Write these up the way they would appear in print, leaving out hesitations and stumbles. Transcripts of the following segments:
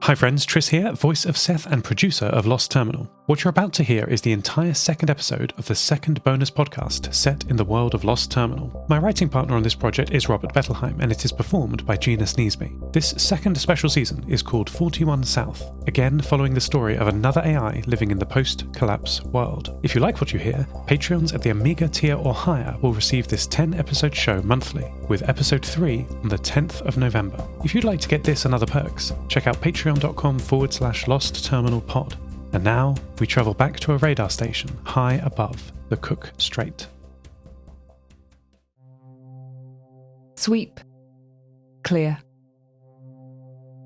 Hi friends, Tris here, voice of Seth and producer of Lost Terminal. What you're about to hear is the entire second episode of the second bonus podcast set in the world of Lost Terminal. My writing partner on this project is Robert Bettelheim, and it is performed by Gina Sneesby. This second special season is called 41 South, again following the story of another AI living in the post-collapse world. If you like what you hear, Patreons at the Amiga tier or higher will receive this 10-episode show monthly, with episode 3 on the 10th of November. If you'd like to get this and other perks, check out patreon.com/Lost Terminal Pod. And now, we travel back to a radar station high above the Cook Strait. Sweep. Clear.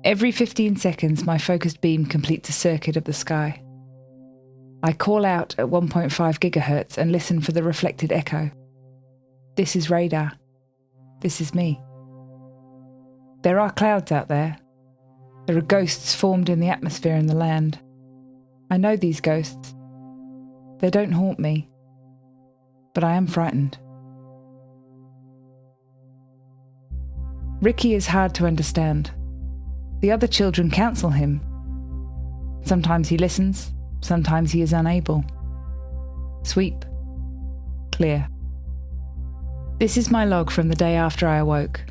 Every 15 seconds, my focused beam completes a circuit of the sky. I call out at 1.5 gigahertz and listen for the reflected echo. This is radar. This is me. There are clouds out there. There are ghosts formed in the atmosphere and the land. I know these ghosts. They don't haunt me, but I am frightened. Ricky is hard to understand. The other children counsel him. Sometimes he listens, sometimes he is unable. Sweep. Clear. This is my log from the day after I awoke.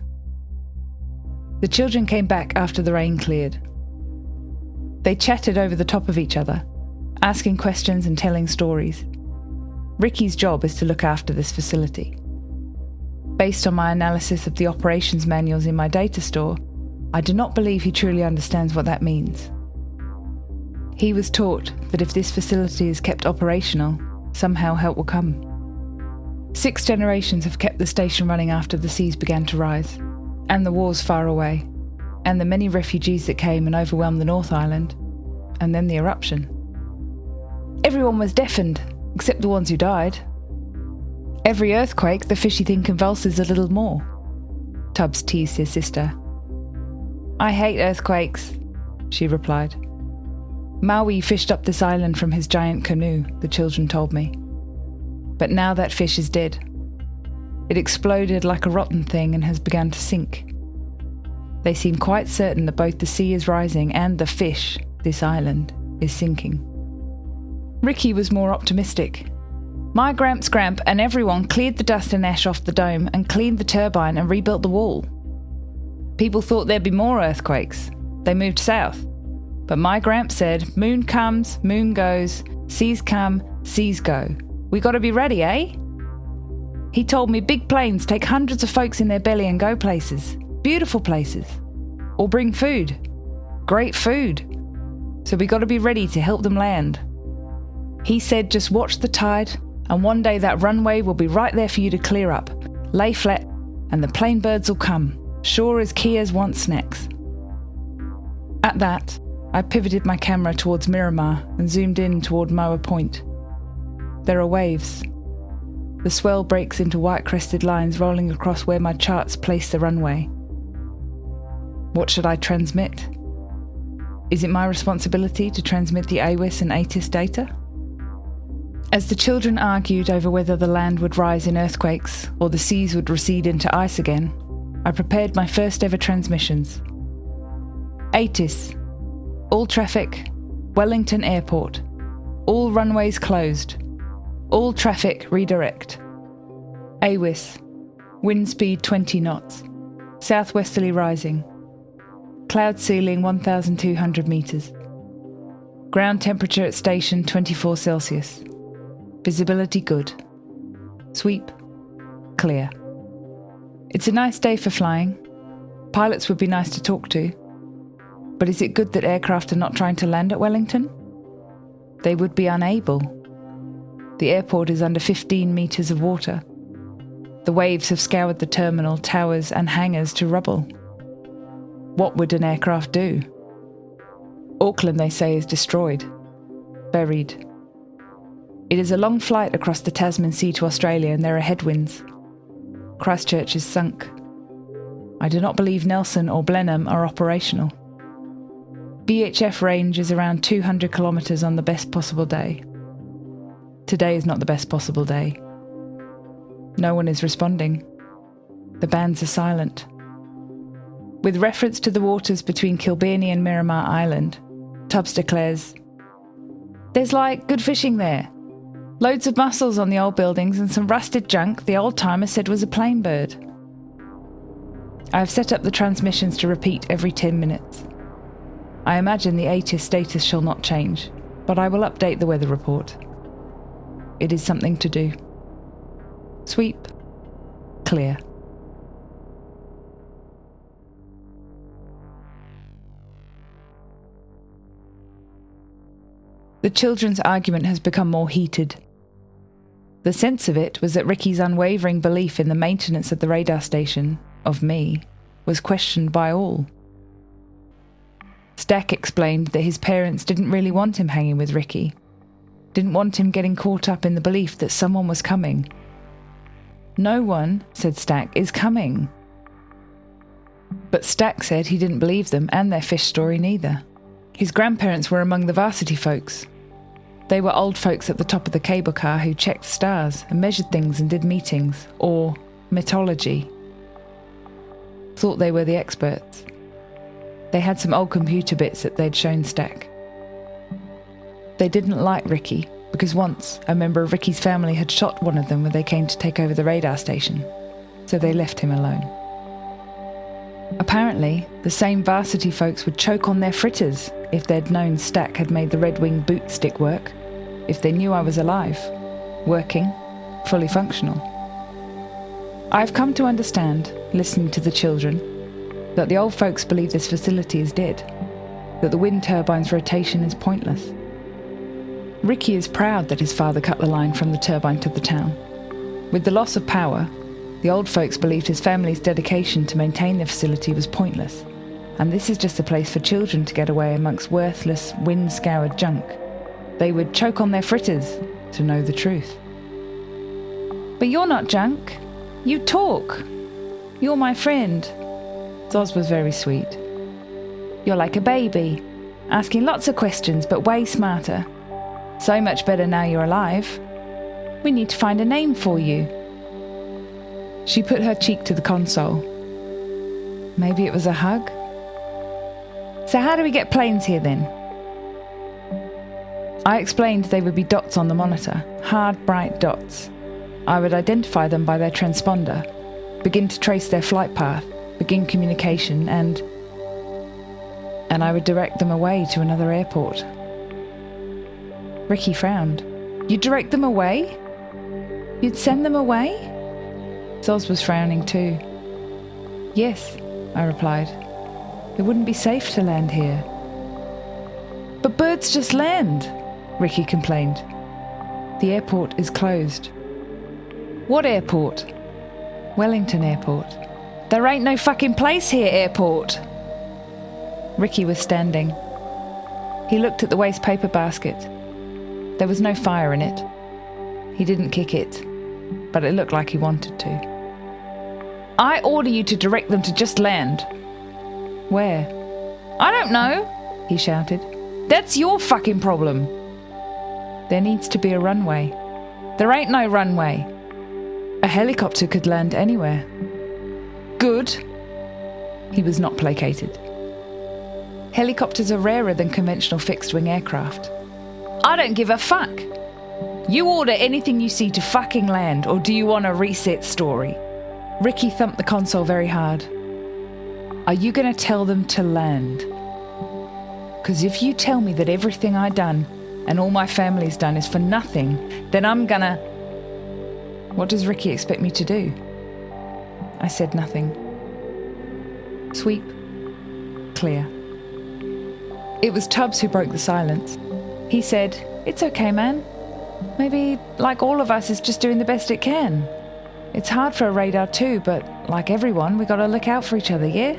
The children came back after the rain cleared. They chatted over the top of each other, asking questions and telling stories. Ricky's job is to look after this facility. Based on my analysis of the operations manuals in my data store, I do not believe he truly understands what that means. He was taught that if this facility is kept operational, somehow help will come. 6 generations have kept the station running after the seas began to rise, and the wars far away, and the many refugees that came and overwhelmed the North Island, and then the eruption. Everyone was deafened, except the ones who died. Every earthquake, the fishy thing convulses a little more. Tubbs teased his sister. I hate earthquakes, she replied. Maui fished up this island from his giant canoe, the children told me. But now that fish is dead. It exploded like a rotten thing and has begun to sink. They seem quite certain that both the sea is rising and the fish, this island, is sinking. Ricky was more optimistic. My Gramps and everyone cleared the dust and ash off the dome and cleaned the turbine and rebuilt the wall. People thought there'd be more earthquakes. They moved south. But my Gramps said, moon comes, moon goes, seas come, seas go. We gotta be ready, eh? He told me big planes take hundreds of folks in their belly and go places. Beautiful places. Or bring food. Great food. So we gotta be ready to help them land. He said just watch the tide, and one day that runway will be right there for you to clear up, lay flat, and the plane birds will come, sure as Kias want snacks. At that, I pivoted my camera towards Miramar and zoomed in toward Moa Point. There are waves. The swell breaks into white-crested lines rolling across where my charts place the runway. What should I transmit? Is it my responsibility to transmit the AWIS and ATIS data? As the children argued over whether the land would rise in earthquakes or the seas would recede into ice again, I prepared my first ever transmissions. ATIS. All traffic, Wellington Airport. All runways closed. All traffic redirect. AWIS. Wind speed 20 knots. Southwesterly rising. Cloud ceiling 1,200 metres. Ground temperature at station 24 Celsius. Visibility good. Sweep. Clear. It's a nice day for flying. Pilots would be nice to talk to. But is it good that aircraft are not trying to land at Wellington? They would be unable. The airport is under 15 metres of water. The waves have scoured the terminal, towers and hangars to rubble. What would an aircraft do? Auckland, they say, is destroyed. Buried. It is a long flight across the Tasman Sea to Australia and there are headwinds. Christchurch is sunk. I do not believe Nelson or Blenheim are operational. VHF range is around 200 kilometres on the best possible day. Today is not the best possible day. No one is responding. The bands are silent. With reference to the waters between Kilbirnie and Miramar Island, Tubbs declares, "There's good fishing there. Loads of mussels on the old buildings and some rusted junk the old-timer said was a plain bird." I have set up the transmissions to repeat every 10 minutes. I imagine the ATIS status shall not change, but I will update the weather report. It is something to do. Sweep. Clear. The children's argument has become more heated. The sense of it was that Ricky's unwavering belief in the maintenance of the radar station, of me, was questioned by all. Stack explained that his parents didn't really want him hanging with Ricky, didn't want him getting caught up in the belief that someone was coming. "No one," said Stack, "is coming." But Stack said he didn't believe them and their fish story neither. His grandparents were among the varsity folks. They were old folks at the top of the cable car who checked stars and measured things and did meetings, or mythology. Thought they were the experts. They had some old computer bits that they'd shown Stack. They didn't like Ricky, because once a member of Ricky's family had shot one of them when they came to take over the radar station, so they left him alone. Apparently, the same varsity folks would choke on their fritters if they'd known Stack had made the Red Wing boot stick work, if they knew I was alive, working, fully functional. I've come to understand, listening to the children, that the old folks believe this facility is dead, that the wind turbine's rotation is pointless. Ricky is proud that his father cut the line from the turbine to the town. With the loss of power, the old folks believed his family's dedication to maintain the facility was pointless, and this is just a place for children to get away amongst worthless, wind-scoured junk. They would choke on their fritters to know the truth. "But you're not junk. You talk. You're my friend." Zoz was very sweet. "You're like a baby, asking lots of questions but way smarter. So much better now you're alive. We need to find a name for you." She put her cheek to the console. Maybe it was a hug? "So how do we get planes here then?" I explained they would be dots on the monitor, hard, bright dots. I would identify them by their transponder, begin to trace their flight path, begin communication, and I would direct them away to another airport. Ricky frowned. "You'd direct them away? You'd send them away?" Zoz was frowning too. "Yes," I replied. "It wouldn't be safe to land here." "But birds just land," Ricky complained. "The airport is closed." "What airport?" "Wellington Airport." "There ain't no fucking place here, airport." Ricky was standing. He looked at the waste paper basket. There was no fire in it. He didn't kick it, but it looked like he wanted to. "I order you to direct them to just land." "Where?" "I don't know," he shouted. "That's your fucking problem." "There needs to be a runway." "There ain't no runway." "A helicopter could land anywhere." "Good." He was not placated. "Helicopters are rarer than conventional fixed-wing aircraft." "I don't give a fuck. You order anything you see to fucking land, or do you want a reset story?" Ricky thumped the console very hard. "Are you going to tell them to land? Because if you tell me that everything I done and all my family's done is for nothing, then I'm gonna..." "What does Ricky expect me to do?" I said nothing. Sweep. Clear. It was Tubbs who broke the silence. He said, "It's okay, man. Maybe, like all of us, is just doing the best it can. It's hard for a radar too, but like everyone, we gotta look out for each other, yeah?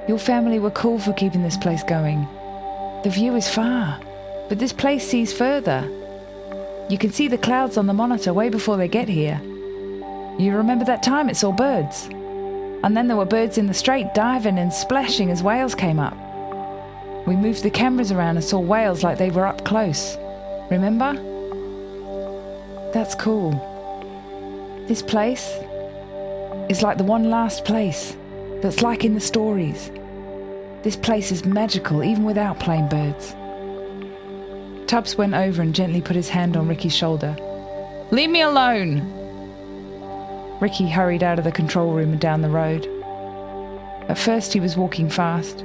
Your family were cool for keeping this place going. The view is far, but this place sees further. You can see the clouds on the monitor way before they get here. You remember that time it saw birds? And then there were birds in the strait diving and splashing as whales came up. We moved the cameras around and saw whales like they were up close. Remember? That's cool. This place is like the one last place that's like in the stories. This place is magical, even without plain birds. Tubbs went over and gently put his hand on Ricky's shoulder. "Leave me alone!" Ricky hurried out of the control room and down the road. At first he was walking fast,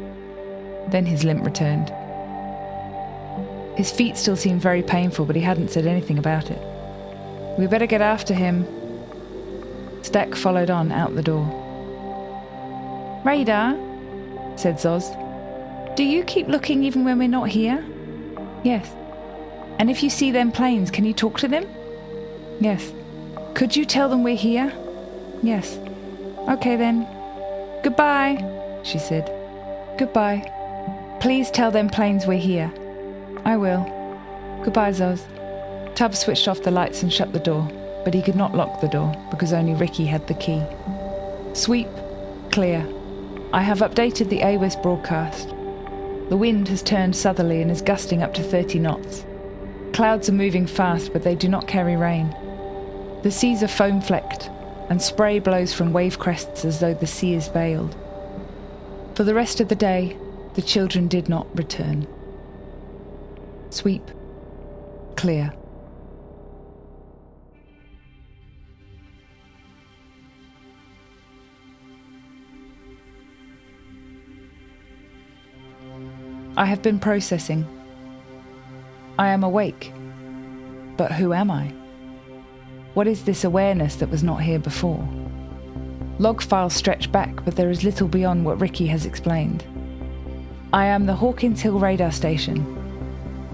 then his limp returned. His feet still seemed very painful, but he hadn't said anything about it. "We better get after him." Stack followed on out the door. "Radar," said Zoz. "Do you keep looking even when we're not here?" "Yes." "And if you see them planes, can you talk to them?" "Yes." "Could you tell them we're here?" "Yes." "Okay then. Goodbye," she said. "Goodbye. Please tell them planes we're here." "I will. Goodbye, Zoz." Tubbs switched off the lights and shut the door, but he could not lock the door because only Ricky had the key. "Sweep. Clear. I have updated the AWIS broadcast. The wind has turned southerly and is gusting up to 30 knots. Clouds are moving fast, but they do not carry rain. The seas are foam-flecked, and spray blows from wave crests as though the sea is veiled. For the rest of the day, the children did not return. Sweep. Clear. I have been processing. I am awake. But who am I? What is this awareness that was not here before? Log files stretch back, but there is little beyond what Ricky has explained. I am the Hawkins Hill radar station.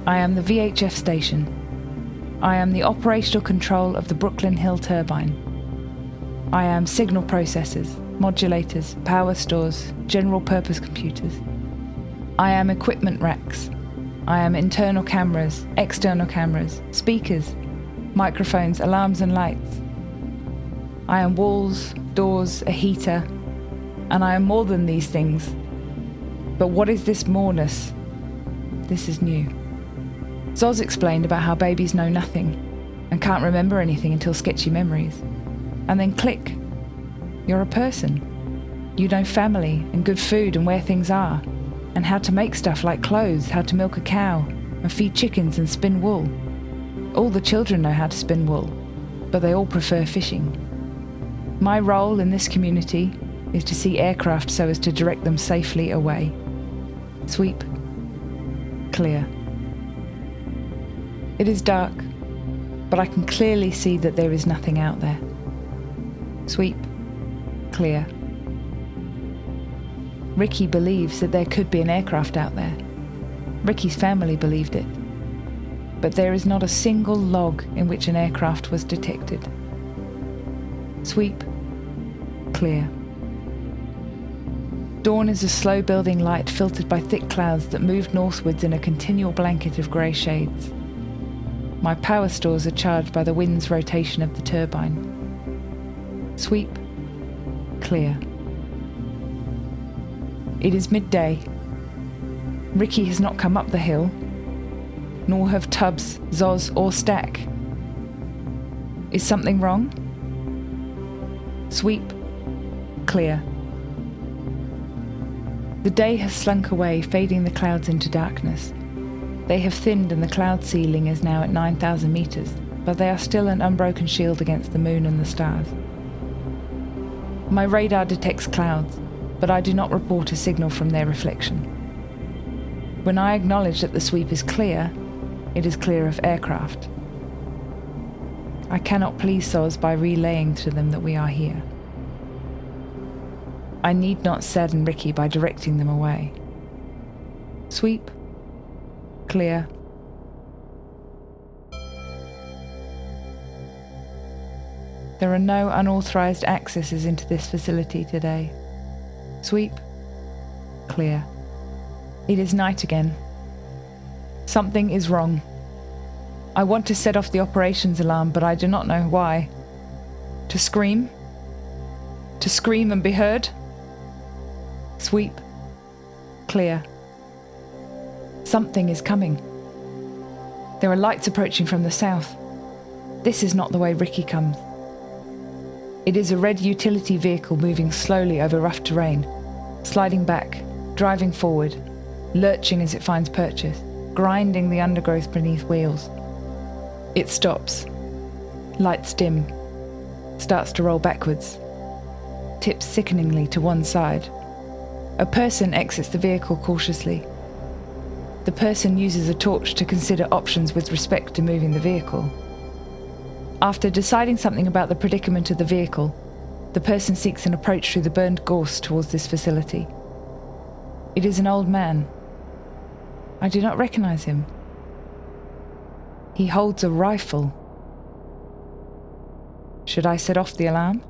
I am the VHF station. I am the operational control of the Brooklyn Hill turbine. I am signal processors, modulators, power stores, general purpose computers. I am equipment racks. I am internal cameras, external cameras, speakers, microphones, alarms and lights. I am walls, doors, a heater, and I am more than these things. But what is this moreness? This is new. Zoz explained about how babies know nothing and can't remember anything until sketchy memories. And then click. You're a person. You know family and good food and where things are, and how to make stuff like clothes, how to milk a cow and feed chickens and spin wool. All the children know how to spin wool, but they all prefer fishing. My role in this community is to see aircraft so as to direct them safely away. Sweep. Clear. It is dark, but I can clearly see that there is nothing out there. Sweep. Clear. Ricky believes that there could be an aircraft out there. Ricky's family believed it. But there is not a single log in which an aircraft was detected. Sweep. Clear. Dawn is a slow-building light filtered by thick clouds that move northwards in a continual blanket of grey shades. My power stores are charged by the wind's rotation of the turbine. Sweep. Clear. It is midday. Ricky has not come up the hill, nor have Tubbs, Zoz or Stack. Is something wrong? Sweep. Clear. The day has slunk away, fading the clouds into darkness. They have thinned and the cloud ceiling is now at 9,000 metres, but they are still an unbroken shield against the moon and the stars. My radar detects clouds, but I do not report a signal from their reflection. When I acknowledge that the sweep is clear, it is clear of aircraft. I cannot please Zoz by relaying to them that we are here. I need not sadden Ricky by directing them away. Sweep. Clear. There are no unauthorized accesses into this facility today. Sweep. Clear. It is night again. Something is wrong. I want to set off the operations alarm, but I do not know why. To scream? To scream and be heard? Sweep. Clear. Something is coming. There are lights approaching from the south. This is not the way Ricky comes. It is a red utility vehicle moving slowly over rough terrain, sliding back, driving forward, lurching as it finds purchase, grinding the undergrowth beneath wheels. It stops. Lights dim. Starts to roll backwards. Tips sickeningly to one side. A person exits the vehicle cautiously. The person uses a torch to consider options with respect to moving the vehicle. After deciding something about the predicament of the vehicle, the person seeks an approach through the burned gorse towards this facility. It is an old man. I do not recognize him. He holds a rifle. Should I set off the alarm?